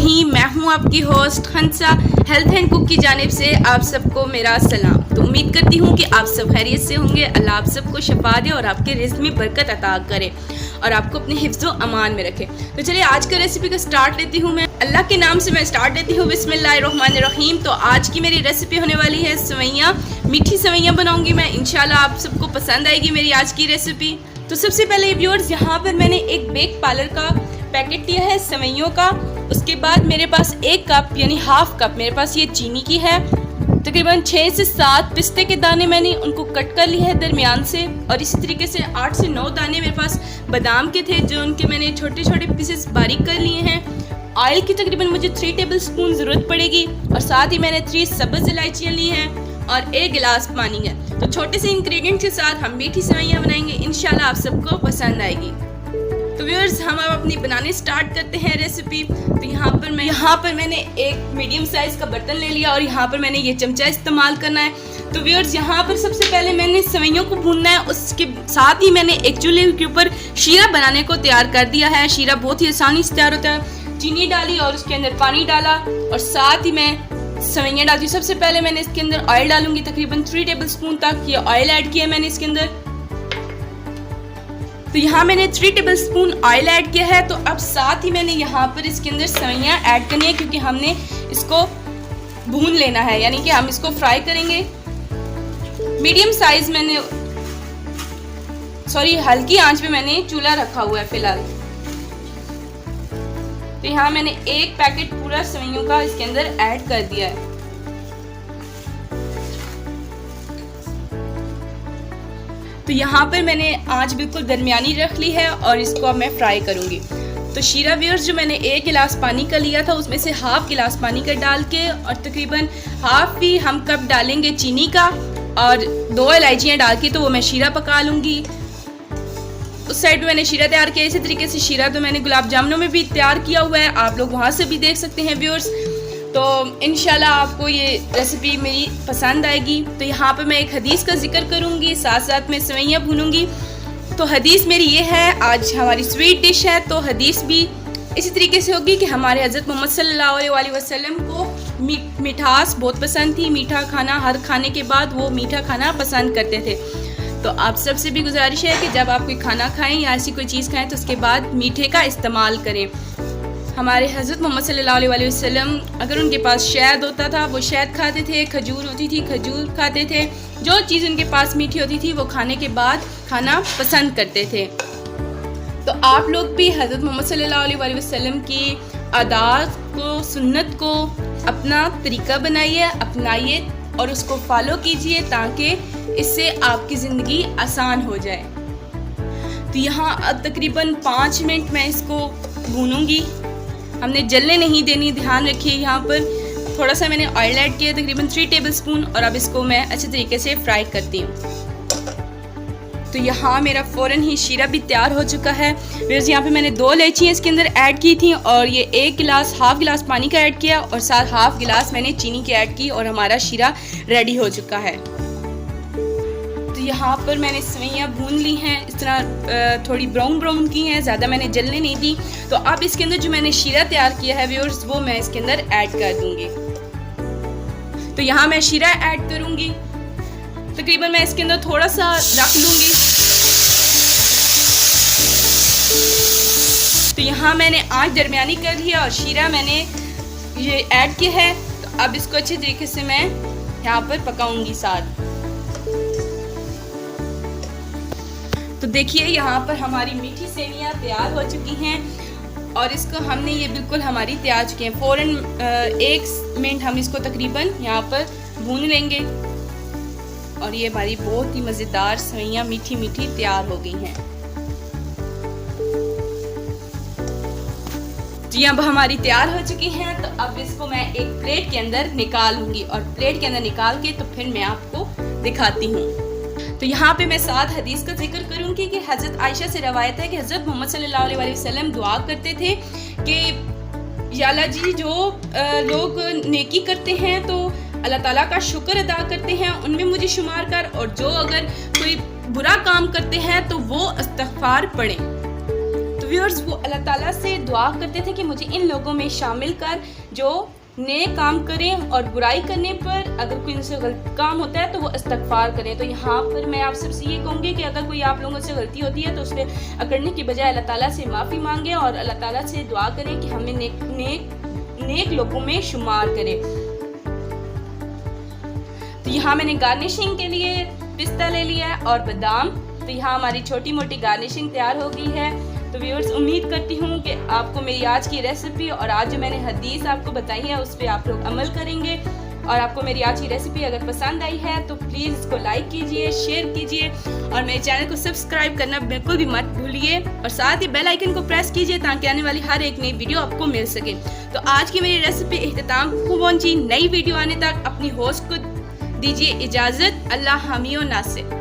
रहीम। मैं हूं आपकी host Hansa. Health and cook की जानिब से आप सबको मेरा सलाम। तो उम्मीद करती हूं कि आप सब खैरियत से होंगे। अल्लाह आप सबको शफा दे और आपके रिज़्क़ में बरकत अता करे और आपको अपने हिफ्ज़ो अमान में रखे। तो चलिए आज का रेसिपी का स्टार्ट लेती हूँ। मैं अल्लाह के नाम से मैं स्टार्ट लेती हूँ। बिस्मिल्लाहिर्रहमानिर्रहीम। तो आज की मेरी रेसिपी होने वाली है सेवइयाँ। मीठी सेवइयाँ बनाऊँगी मैं। इंशाल्लाह आप सबको पसंद आएगी मेरी आज की रेसिपी। तो सबसे पहले व्यूअर्स, यहाँ पर मैंने एक बेक पार्लर का पैकेट लिया है सेवइयों का। उसके बाद मेरे पास 1 कप यानी हाफ कप मेरे पास ये चीनी की है। तकरीबन 6 से 7 पिस्ते के दाने मैंने उनको कट कर लिए हैं दरमियान से। और इसी तरीके से 8 से 9 दाने मेरे पास बादाम के थे जो उनके मैंने छोटे छोटे पीसेस बारीक कर लिए हैं। ऑयल की तकरीबन मुझे 3 टेबल स्पून ज़रूरत पड़ेगी। और साथ ही मैंने 3 सब्ज़ इलायचियाँ ली हैं और 1 गिलास पानी है। तो छोटे से इंग्रेडिएंट्स के साथ हम मीठी सेवइयाँ बनाएंगे। इंशाल्लाह आप सबको पसंद आएगी। तो व्यूअर्स, हम अब अपनी बनाने स्टार्ट करते हैं रेसिपी। तो यहाँ पर मैंने एक मीडियम साइज़ का बर्तन ले लिया और यहाँ पर मैंने ये चमचा इस्तेमाल करना है। तो व्यूअर्स, यहाँ पर सबसे पहले मैंने सेवइयों को भूनना है। उसके साथ ही मैंने एक चूल्हे के ऊपर शीरा बनाने को तैयार कर दिया है। शीरा बहुत ही आसानी से तैयार होता है। चीनी डाली और उसके अंदर पानी डाला और साथ ही मैं सेवइयाँ डालती हूँ। सबसे पहले मैंने इसके अंदर ऑयल डालूंगी, तकरीबन 3 टेबल स्पून तक ये ऑयल ऐड किया मैंने इसके अंदर। तो यहाँ मैंने 3 टेबल स्पून ऑयल ऐड किया है। तो अब साथ ही मैंने यहाँ पर इसके अंदर सेवइयाँ ऐड करनी है क्योंकि हमने इसको भून लेना है, यानी कि हम इसको फ्राई करेंगे। मीडियम साइज मैंने हल्की आंच पे मैंने चूल्हा रखा हुआ है फिलहाल। तो यहाँ मैंने 1 पैकेट पूरा सेवइयों का इसके अंदर ऐड कर दिया है। तो यहाँ पर मैंने आंच बिल्कुल दरमियानी रख ली है और इसको अब मैं फ्राई करूँगी। तो शीरा व्यूअर्स, जो मैंने 1 गिलास पानी का लिया था उसमें से हाफ गिलास पानी का डाल के और तकरीबन हाफ ही हम कप डालेंगे चीनी का और 2 इलायचियाँ डाल के तो वो मैं शीरा पका लूँगी। उस साइड में मैंने शीरा तैयार किया। इसी तरीके से शीरा तो मैंने गुलाब जामुनों में भी तैयार किया हुआ है, आप लोग वहाँ से भी देख सकते हैं व्यूअर्स। तो इंशाल्लाह आपको ये रेसिपी मेरी पसंद आएगी। तो यहाँ पे मैं एक हदीस का जिक्र करूँगी, साथ साथ में सेवइयाँ भूनूंगी। तो हदीस मेरी ये है, आज हमारी स्वीट डिश है तो हदीस भी इसी तरीके से होगी कि हमारे हज़रत मोहम्मद सल्लल्लाहु अलैहि वसल्लम को मिठास बहुत पसंद थी। मीठा खाना, हर खाने के बाद वो मीठा खाना पसंद करते थे। तो आप सबसे भी गुजारिश है कि जब आप कोई खाना खाएँ या ऐसी कोई चीज़ खाएँ तो उसके बाद मीठे का इस्तेमाल करें। हमारे हज़रत मोहम्मद सल्लल्लाहु अलैहि वसल्लम अगर उनके पास शहद होता था वो शहद खाते थे, खजूर होती थी खजूर खाते थे। जो चीज़ उनके पास मीठी होती थी वो खाने के बाद खाना पसंद करते थे। तो आप लोग भी हज़रत मोहम्मद सल्लल्लाहु अलैहि वसल्लम की आदात को, सुन्नत को अपना तरीका बनाइए, अपनाइए और उसको फॉलो कीजिए ताकि इससे आपकी ज़िंदगी आसान हो जाए। तो यहाँ तकरीबन 5 मिनट मैं इसको भूनूंगी। हमने जलने नहीं देनी, ध्यान रखिए। यहाँ पर थोड़ा सा मैंने ऑयल ऐड किया, तकरीबन 3 टेबल स्पून, और अब इसको मैं अच्छे तरीके से फ्राई करती हूँ। तो यहाँ मेरा फ़ौरन ही शीरा भी तैयार हो चुका है। वैसे यहाँ पे मैंने 2 इलायचियाँ इसके अंदर ऐड की थी और ये हाफ गिलास पानी का ऐड किया और साथ हाफ गिलास मैंने चीनी की ऐड की और हमारा शीरा रेडी हो चुका है। तो यहाँ पर मैंने सेवइयाँ भून ली हैं, इस तरह थोड़ी ब्राउन की हैं, ज़्यादा मैंने जलने नहीं दी। तो अब इसके अंदर जो मैंने शीरा तैयार किया है व्यूअर्स, वो मैं इसके अंदर ऐड कर दूँगी। तो यहाँ मैं शीरा ऐड करूँगी, तकरीबन मैं इसके अंदर थोड़ा सा रख लूँगी। तो यहाँ मैंने आंच दरमियानी कर ली है और शीरा मैंने ये ऐड किया है। तो अब इसको अच्छे तरीके से मैं यहाँ पर पकाऊंगी साथ। तो देखिए यहाँ पर हमारी मीठी सेवइयाँ तैयार हो चुकी हैं और इसको हमने ये बिल्कुल हमारी तैयार चुकी हैं। फ़ौरन 1 मिनट हम इसको तकरीबन यहाँ पर भून लेंगे और ये हमारी बहुत ही मज़ेदार सेवइयाँ मीठी मीठी तैयार हो गई हैं। जी अब हमारी तैयार हो चुकी हैं। तो अब इसको मैं एक प्लेट के अंदर निकाल लूँगी और प्लेट के अंदर निकाल के तो फिर मैं आपको दिखाती हूँ। तो यहाँ पे मैं साथ हदीस का जिक्र करूँगी कि हज़रत आयशा से रवायत है कि हज़रत मोहम्मद सल्लल्लाहु अलैहि वसल्लम दुआ करते थे कि या अल्लाह जी, जो लोग नेकी करते हैं तो अल्लाह ताला का शुक्र अदा करते हैं, उनमें मुझे शुमार कर, और जो अगर कोई बुरा काम करते हैं तो वो इस्तिग़फ़ार पढ़ें। तो तो व्यूअर्स वो अल्लाह ताला से दुआ करते थे कि मुझे इन लोगों में शामिल कर जो नेक काम करें और बुराई करने पर अगर कोई उनसे गलत काम होता है तो वो इस्तगफार करें। तो यहाँ पर मैं आप सबसे ये कहूँगी कि अगर कोई आप लोगों से गलती होती है तो उससे अकड़ने की बजाय अल्लाह ताला से माफ़ी मांगें और अल्लाह ताला से दुआ करें कि हमें नेक लोगों में शुमार करें। तो यहाँ मैंने गार्निशिंग के लिए पिस्ता ले लिया है और बादाम। तो यहाँ हमारी छोटी मोटी गार्निशिंग तैयार हो गई है। तो व्यूअर्स उम्मीद करती हूँ कि आपको मेरी आज की रेसिपी और आज जो मैंने हदीस आपको बताई है उस पर आप लोग अमल करेंगे। और आपको मेरी आज की रेसिपी अगर पसंद आई है तो प्लीज़ इसको लाइक कीजिए, शेयर कीजिए और मेरे चैनल को सब्सक्राइब करना बिल्कुल भी मत भूलिए और साथ ही बेल आइकन को प्रेस कीजिए ताकि आने वाली हर एक नई वीडियो आपको मिल सके। तो आज की मेरी रेसिपी इख्तिताम को पहुंची। नई वीडियो आने तक अपनी होस्ट को दीजिए इजाज़त। अल्लाह हामी व नासिर।